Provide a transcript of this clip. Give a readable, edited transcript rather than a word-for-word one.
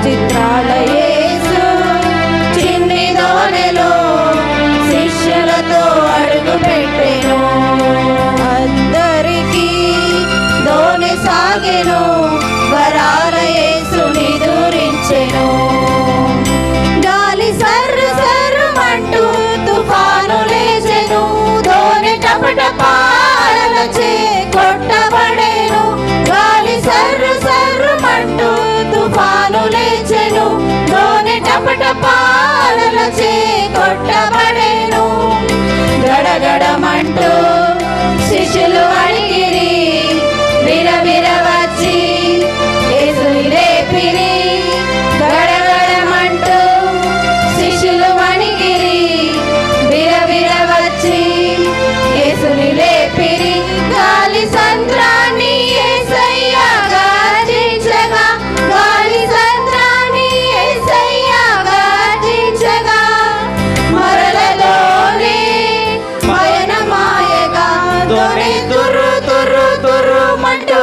చిత్రాల యేసు చిన్ని దోణిలో శిష్యులతో అడుగు పెట్టెను. అందరికీ దోణి సాగెను, వరాల యేసుని దూరించెను. గాలి సర్రు సర్రుమంటూ తుఫాను లేచెను, దోణి టపటపాలచే కొట్టబడెను. గాలి సర్రు సర్రుమంటూ తుఫాను లేచెను, దోణి టపటపాలచే కొట్టబడెను. గడగడమంటూ శిష్యులు అడిగిరి, విరవిర వచ్చి యేసుని లేపిరి. గడగడమంటూ శిష్యులు అడిగిరి, విరవిర వచ్చి యేసుని లేపిరి. గాలి సంద్రాన్ని యేసయ్య గర్జించగా, గాలి సంద్రాన్ని యేసయ్య గర్జించగా, మరలలోనే పయనమాయగా దోణి తుర్రు తుర్రు తుర్రుమంటూ